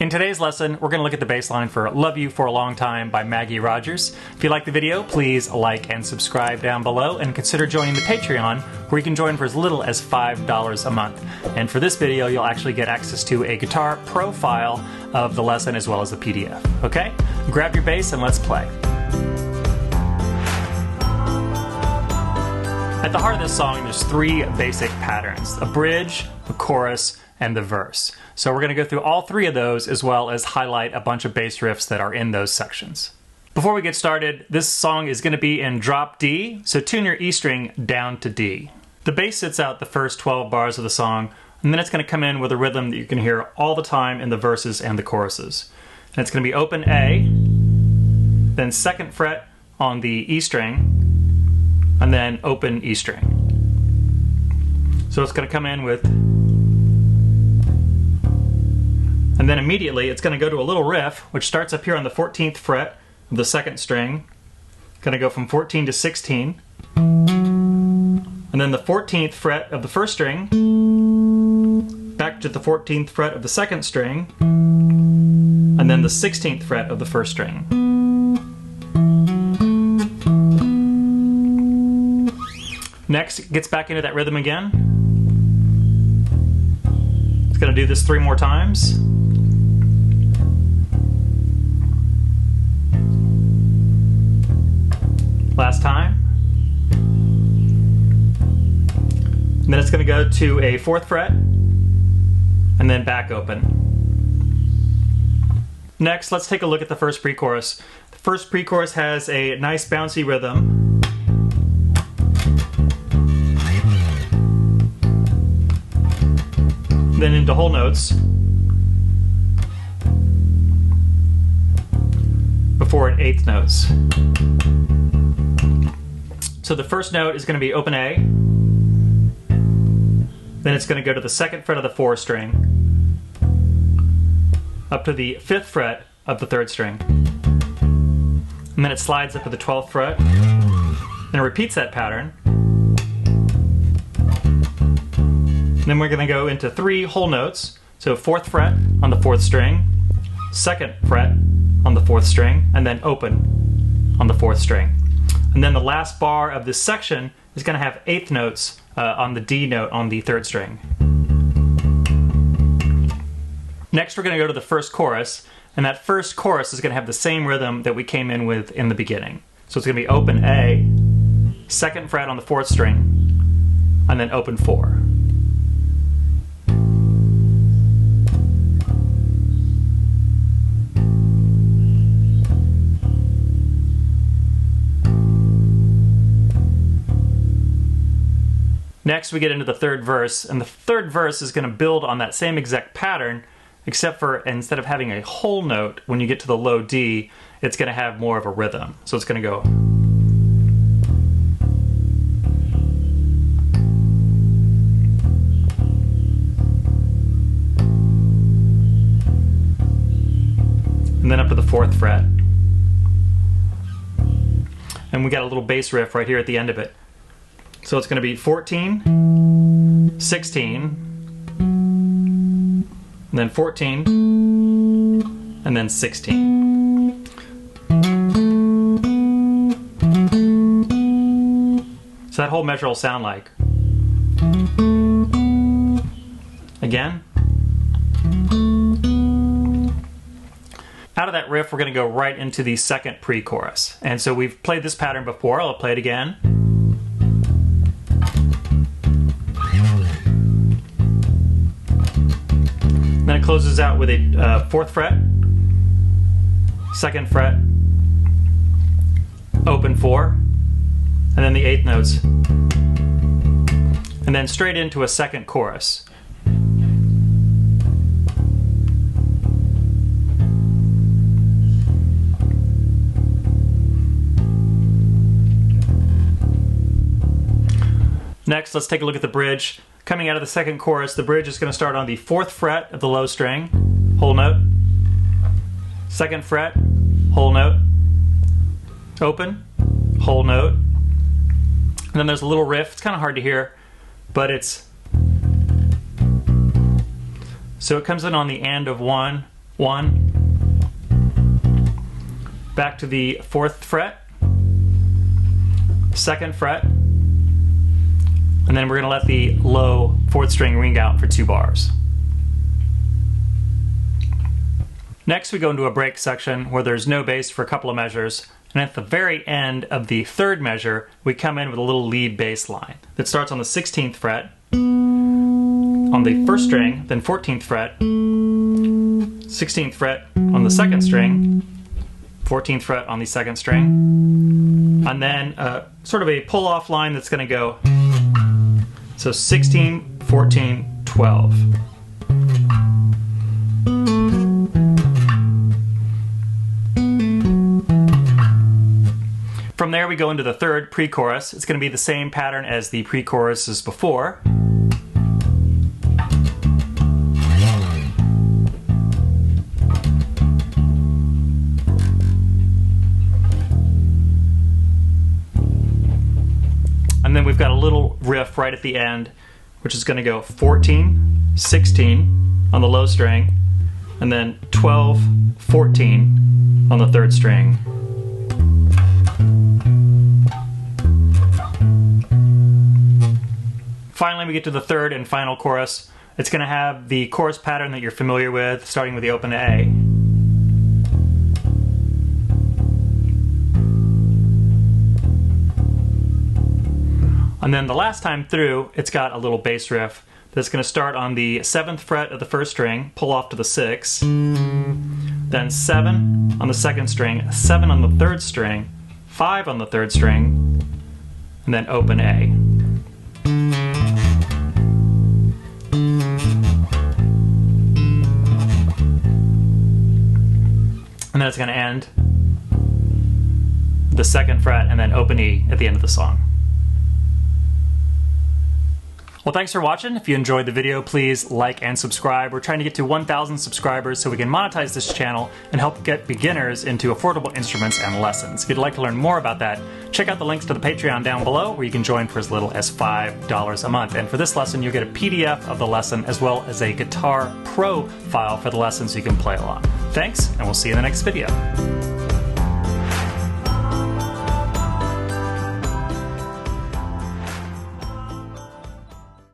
In today's lesson, we're going to look at the bass line for Love You for a Long Time by Maggie Rogers. If you like the video, please like and subscribe down below and consider joining the Patreon, where you can join for as little as $5 a month. And for this video, you'll actually get access to a guitar profile of the lesson as well as the PDF. Okay? Grab your bass and let's play. At the heart of this song, there's three basic patterns: a bridge, a chorus, and the verse. So we're going to go through all three of those as well as highlight a bunch of bass riffs that are in those sections. Before we get started, this song is going to be in drop D, so tune your E string down to D. The bass sits out the first 12 bars of the song, and then it's going to come in with a rhythm that you can hear all the time in the verses and the choruses. And it's going to be open A, then second fret on the E string, and then open E string. So it's going to come in with, and then immediately it's going to go to a little riff, which starts up here on the 14th fret of the second string. Going to go from 14 to 16. And then the 14th fret of the first string, back to the 14th fret of the second string, and then the 16th fret of the first string. Next, it gets back into that rhythm again. It's going to do this 3 more times. Last time. And then it's going to go to a 4th fret and then back open. Next, let's take a look at the first pre-chorus. The first pre-chorus has a nice bouncy rhythm. Then into whole notes before an 8th notes. So the first note is going to be open A, then it's going to go to the 2nd fret of the 4th string, up to the 5th fret of the 3rd string, and then it slides up to the 12th fret, and it repeats that pattern. And then we're going to go into 3 whole notes, so 4th fret on the 4th string, 2nd fret on the 4th string, and then open on the 4th string. And then the last bar of this section is going to have 8th notes on the D note on the 3rd string. Next, we're going to go to the first chorus, and that first chorus is going to have the same rhythm that we came in with in the beginning. So it's going to be open A, 2nd fret on the 4th string, and then open 4. Next, we get into the third verse, and the third verse is going to build on that same exact pattern, except for instead of having a whole note, when you get to the low D, it's going to have more of a rhythm. So it's going to go. And then up to the 4th fret. And we got a little bass riff right here at the end of it. So it's going to be 14, 16, and then 14, and then 16. So that whole measure will sound like. Again. Out of that riff, we're going to go right into the second pre-chorus. And so we've played this pattern before. I'll play it again. Then it closes out with a 4th fret, 2nd fret, open 4, and then the 8th notes, and then straight into a second chorus. Next, let's take a look at the bridge. Coming out of the second chorus, the bridge is going to start on the 4th fret of the low string, whole note, 2nd fret, whole note, open, whole note, and then there's a little riff. It's kind of hard to hear, but it's, so it comes in on the and of 1, 1, back to the 4th fret, 2nd fret, and then we're going to let the low 4th string ring out for 2 bars. Next we go into a break section where there's no bass for a couple of measures, and at the very end of the 3rd measure we come in with a little lead bass line that starts on the 16th fret, on the 1st string, then 14th fret, 16th fret on the 2nd string, 14th fret on the 2nd string, and then sort of a pull-off line that's going to go so 16, 14, 12. From there we go into the 3rd pre-chorus. It's going to be the same pattern as the pre-choruses before. And then we've got a little riff right at the end, which is going to go 14, 16 on the low string, and then 12, 14 on the 3rd string. Finally, we get to the 3rd and final chorus. It's going to have the chorus pattern that you're familiar with, starting with the open A. And then the last time through, it's got a little bass riff that's going to start on the 7th fret of the 1st string, pull off to the 6th, then 7 on the 2nd string, 7 on the 3rd string, 5 on the 3rd string, and then open A. And then it's going to end the 2nd fret and then open E at the end of the song. Well, thanks for watching. If you enjoyed the video, please like and subscribe. We're trying to get to 1,000 subscribers so we can monetize this channel and help get beginners into affordable instruments and lessons. If you'd like to learn more about that, check out the links to the Patreon down below, where you can join for as little as $5 a month. And for this lesson, you'll get a PDF of the lesson as well as a Guitar Pro file for the lesson so you can play along. Thanks, and we'll see you in the next video.